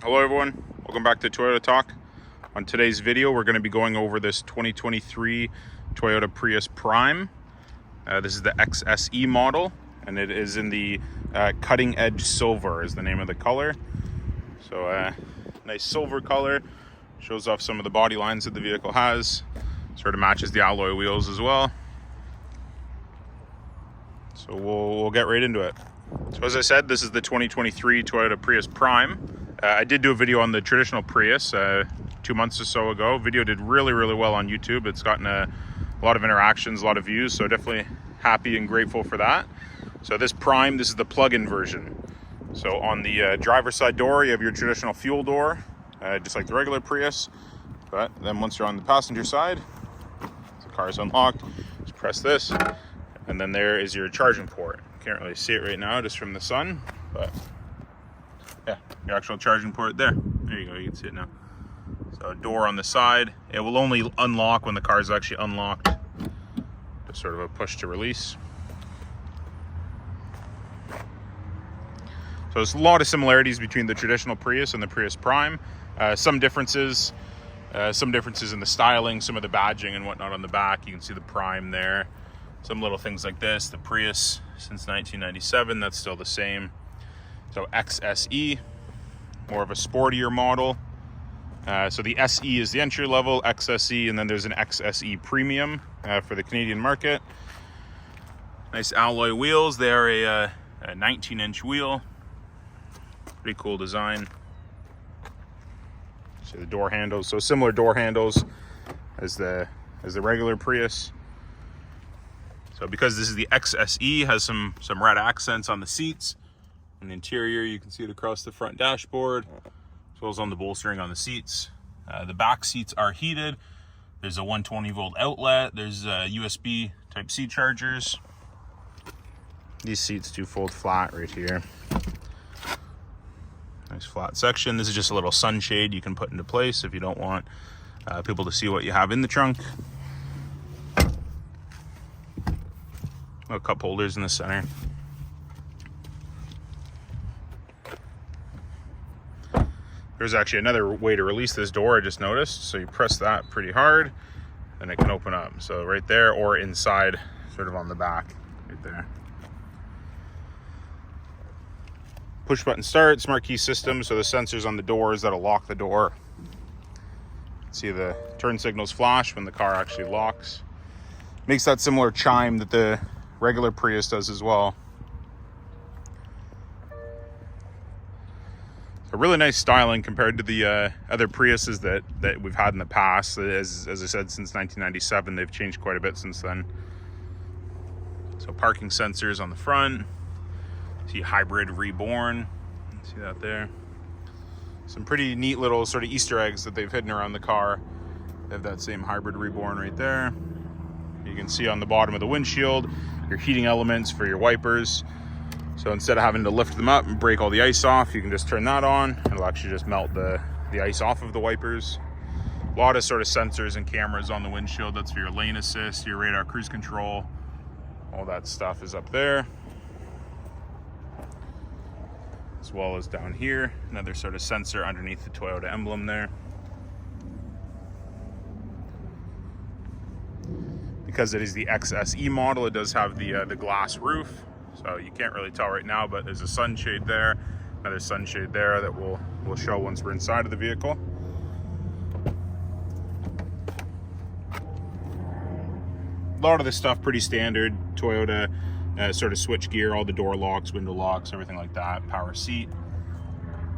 Hello everyone, welcome back to Toyota Talk. On today's video we're going to be going over this 2023 Toyota Prius Prime. This is the XSE model and it is in the cutting edge silver is the name of the color. So nice silver color, shows off some of the body lines that the vehicle has, sort of matches the alloy wheels as well. So we'll get right into it. So as I said, this is the 2023 Toyota Prius Prime. I did do a video on the traditional Prius 2 months or so ago. Video did really well on YouTube. It's gotten a lot of interactions, a lot of views, so definitely happy and grateful for that. So this Prime, this is the plug-in version. So on the driver's side door, you have your traditional fuel door, just like the regular Prius. But then once you're on the passenger side, the car is unlocked, just press this, and then there is your charging port. Can't really see it right now just from the sun, but yeah, your actual charging port there. There you go, you can see it now. So a door on the side. It will only unlock when the car is actually unlocked. Just sort of a push to release. So there's a lot of similarities between the traditional Prius and the Prius Prime. Some differences in the styling, some of the badging and whatnot on the back. You can see the Prime there. Some little things like this. The Prius since 1997, that's still the same. So XSE, more of a sportier model. So the SE is the entry level, XSE, and then there's an XSE Premium for the Canadian market. Nice alloy wheels. They are a 19-inch wheel. Pretty cool design. See the door handles. So similar door handles as the regular Prius. So because this is the XSE, has some red accents on the seats. In the interior, you can see it across the front dashboard, as well as on the bolstering on the seats. The back seats are heated. There's a 120 volt outlet. There's USB Type-C chargers. These seats do fold flat right here. Nice flat section. This is just a little sunshade you can put into place if you don't want people to see what you have in the trunk. Cup holders in the center. There's actually another way to release this door I just noticed. So you press that pretty hard and it can open up. So right there or inside, sort of on the back, right there. Push button start, smart key system. So the sensors on the doors that'll lock the door. See the turn signals flash when the car actually locks. Makes that similar chime that the regular Prius does as well. A really nice styling compared to the other Priuses that we've had in the past. As I said, since 1997, they've changed quite a bit since then. So parking sensors on the front. See hybrid reborn. See that there. Some pretty neat little sort of Easter eggs that they've hidden around the car. They have that same hybrid reborn right there. You can see on the bottom of the windshield your heating elements for your wipers. So instead of having to lift them up and break all the ice off, you can just turn that on. It'll actually just melt the ice off of the wipers. A lot of sort of sensors and cameras on the windshield. That's for your lane assist, your radar cruise control. All that stuff is up there. As well as down here, another sort of sensor underneath the Toyota emblem there. Because it is the XSE model, it does have the glass roof. So you can't really tell right now, but there's a sunshade there, another sunshade there that we'll show once we're inside of the vehicle. A lot of this stuff pretty standard Toyota sort of switch gear, all the door locks, window locks, everything like that. Power seat.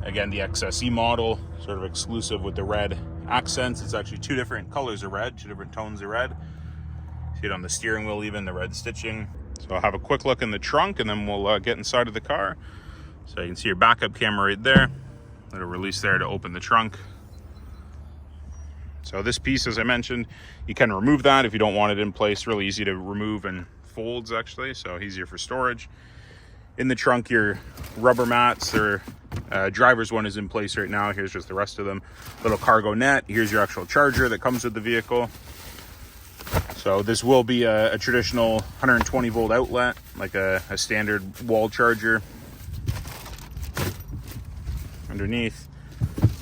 Again, the XSE model, sort of exclusive with the red accents. It's actually two different colors of red, two different tones of red. See it on the steering wheel, even the red stitching. So I'll have a quick look in the trunk and then we'll get inside of the car. So you can see your backup camera right there. Little release there to open the trunk. So this piece, as I mentioned, you can remove that if you don't want it in place. Really easy to remove and folds actually, so easier for storage. In the trunk, your rubber mats, their driver's one is in place right now. Here's just the rest of them. Little cargo net. Here's your actual charger that comes with the vehicle. So this will be a traditional 120 volt outlet, like a standard wall charger. Underneath,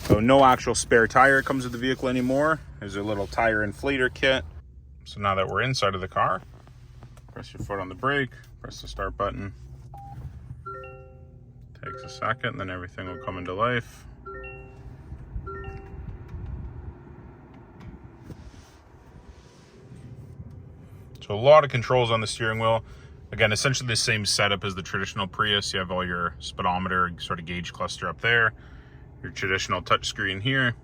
So no actual spare tire comes with the vehicle anymore. There's a little tire inflator kit. So now that we're inside of the car, press your foot on the brake, press the start button. Takes a second, and then everything will come into life. So a lot of controls on the steering wheel. Again, essentially the same setup as the traditional Prius. You have all your speedometer sort of gauge cluster up there. Your traditional touchscreen here.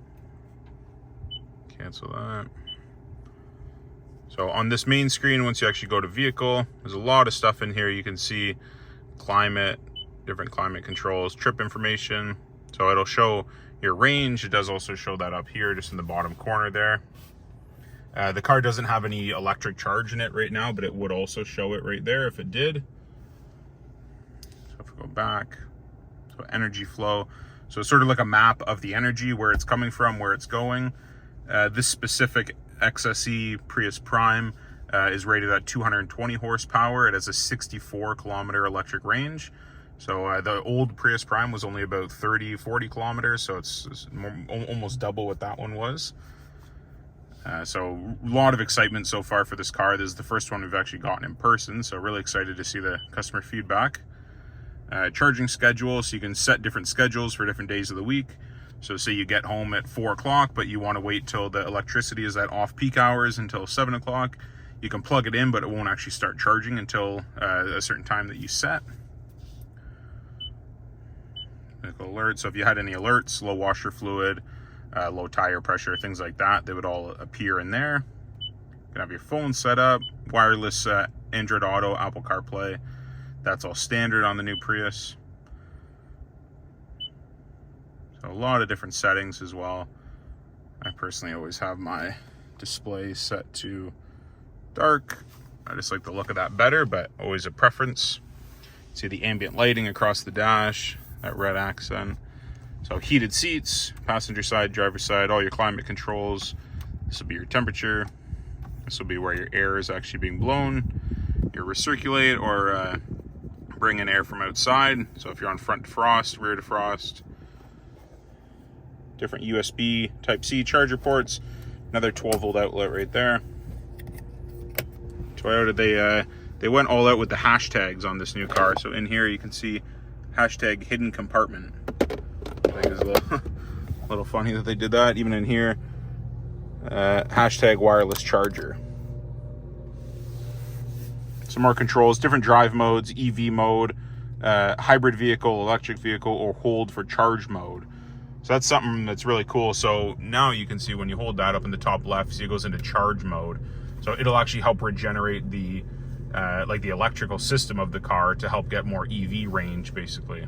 Cancel that. So on this main screen, once you actually go to vehicle, there's a lot of stuff in here. You can see climate, different climate controls, trip information. So it'll show your range. It does also show that up here, just in the bottom corner there. The car doesn't have any electric charge in it right now, but it would also show it right there if it did. So if we go back, so energy flow. So it's sort of like a map of the energy, where it's coming from, where it's going. This specific XSE Prius Prime is rated at 220 horsepower. It has a 64 kilometer electric range. So the old Prius Prime was only about 40 kilometers. So it's almost double what that one was. So a lot of excitement so far for this car. This is the first one we've actually gotten in person. So really excited to see the customer feedback. Charging schedule. So you can set different schedules for different days of the week. So say you get home at 4 o'clock, but you want to wait till the electricity is at off-peak hours until 7 o'clock. You can plug it in, but it won't actually start charging until a certain time that you set. Alert. So if you had any alerts, low washer fluid, low tire pressure, things like that, they would all appear in there. You can have your phone set up, wireless Android Auto, Apple CarPlay. That's all standard on the new Prius. So a lot of different settings as well. I personally always have my display set to dark. I just like the look of that better, but always a preference. See the ambient lighting across the dash, that red accent. So heated seats, passenger side, driver side, all your climate controls. This will be your temperature. This will be where your air is actually being blown. Your recirculate, or bring in air from outside. So if you're on front defrost, rear defrost. Different USB Type-C charger ports. Another 12-volt outlet right there. Toyota, they went all out with the hashtags on this new car. So in here you can see hashtag hidden compartment. I think it's a little funny that they did that. Even in here, hashtag wireless charger. Some more controls, different drive modes, EV mode, hybrid vehicle, electric vehicle, or hold for charge mode. So that's something that's really cool. So now you can see when you hold that up in the top left, see it goes into charge mode. So it'll actually help regenerate the like the electrical system of the car to help get more EV range, basically.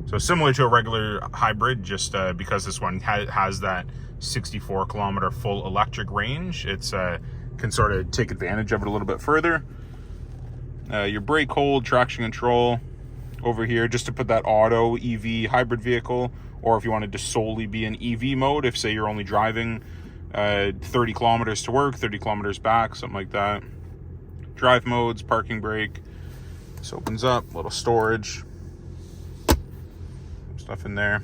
So similar to a regular hybrid, just because this one has that 64 kilometer full electric range, it's can sort of take advantage of it a little bit further. Your brake hold, traction control over here, just to put that auto EV hybrid vehicle, or if you wanted to solely be in EV mode, if say you're only driving 30 kilometers to work, 30 kilometers back, something like that. Drive modes, parking brake. This opens up, little storage. Stuff in there.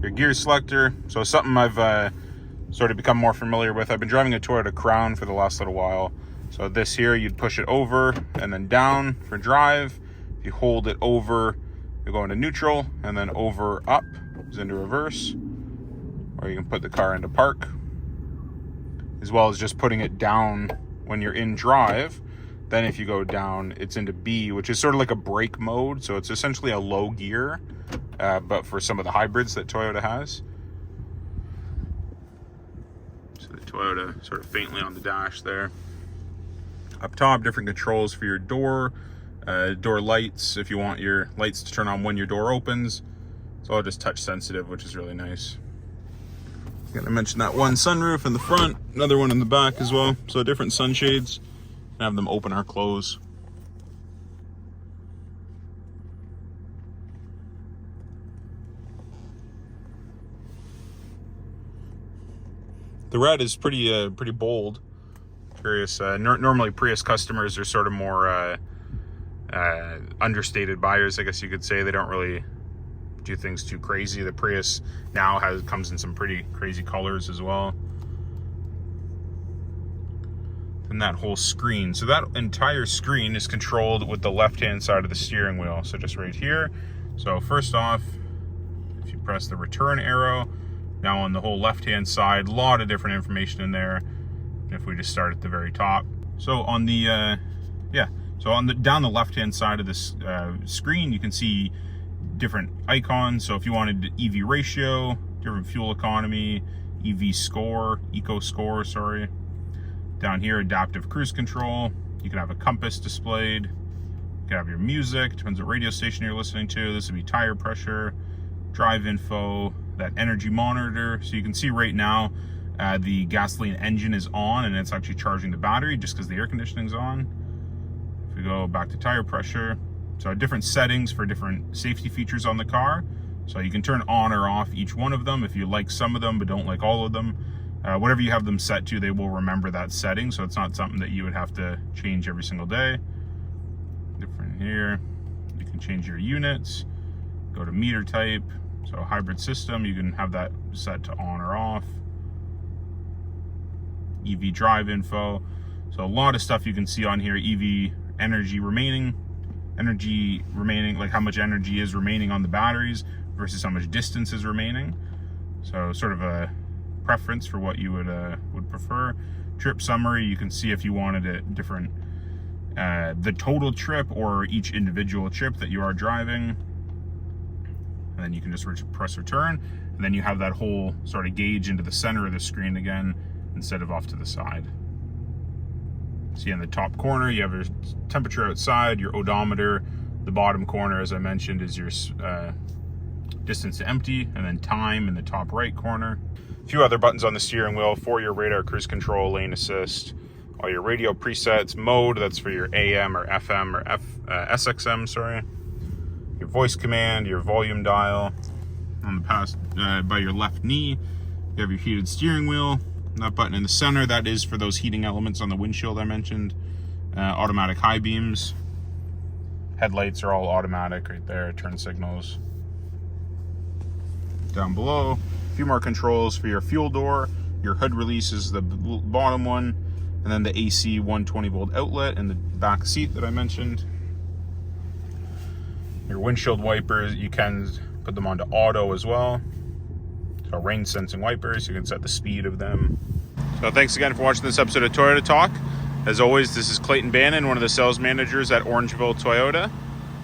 Your gear selector. So something I've sort of become more familiar with. I've been driving a Toyota Crown for the last little while. So this here, you'd push it over and then down for drive. If you hold it over, you go into neutral, and then over up is into reverse. Or you can put the car into park. As well as just putting it down when you're in drive. Then if you go down, it's into B, which is sort of like a brake mode. So it's essentially a low gear, but for some of the hybrids that Toyota has. So the Toyota sort of faintly on the dash there. Up top, different controls for your door lights, if you want your lights to turn on when your door opens. It's all just touch sensitive, which is really nice. Gonna mention that one sunroof in the front, another one in the back as well. So different sunshades, have them open or close. The red is pretty bold. Curious. Normally Prius customers are sort of more understated buyers, I guess you could say. They don't really do things too crazy. The Prius now comes in some pretty crazy colors as well. And that whole screen, so that entire screen is controlled with the left-hand side of the steering wheel. So just right here. So first off, if you press the return arrow, now on the whole left-hand side, a lot of different information in there. If we just start at the very top. So on the, down the left-hand side of this screen, you can see different icons. So if you wanted EV ratio, different fuel economy, EV score, eco score, sorry. Down here, adaptive cruise control. You can have a compass displayed. You can have your music, depends what radio station you're listening to. This would be tire pressure, drive info, that energy monitor. So you can see right now, the gasoline engine is on and it's actually charging the battery just because the air conditioning's on. If we go back to tire pressure, so different settings for different safety features on the car. So you can turn on or off each one of them if you like some of them but don't like all of them. Whatever you have them set to, they will remember that setting, so it's not something that you would have to change every single day. Different here, you can change your units, go to meter type, so hybrid system, you can have that set to on or off. EV drive info, so a lot of stuff you can see on here. EV energy remaining, like how much energy is remaining on the batteries versus how much distance is remaining. So sort of a preference for what you would prefer. Trip summary, you can see if you wanted it different, the total trip or each individual trip that you are driving. And then you can just press return, and then you have that whole sort of gauge into the center of the screen again instead of off to the side. See in the top corner, you have your temperature outside, your odometer. The bottom corner, as I mentioned, is your distance to empty, and then time in the top right corner. A few other buttons on the steering wheel for your radar, cruise control, lane assist, all your radio presets, mode, that's for your AM or FM or SXM, sorry. Your voice command, your volume dial. On the past, by your left knee, you have your heated steering wheel. That button in the center, that is for those heating elements on the windshield I mentioned. Automatic high beams. Headlights are all automatic right there, turn signals. Down below, a few more controls for your fuel door. Your hood release is the bottom one, and then the AC 120 volt outlet in the back seat that I mentioned. Your windshield wipers, you can put them onto auto as well. So rain sensing wipers, you can set the speed of them. So thanks again for watching this episode of Toyota Talk. As always, this is Clayton Bannon, one of the sales managers at Orangeville Toyota.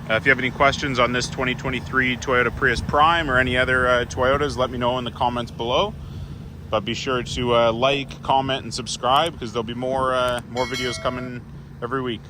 If you have any questions on this 2023 Toyota Prius Prime or any other Toyotas, let me know in the comments below. But be sure to like, comment, and subscribe, because there'll be more videos coming every week.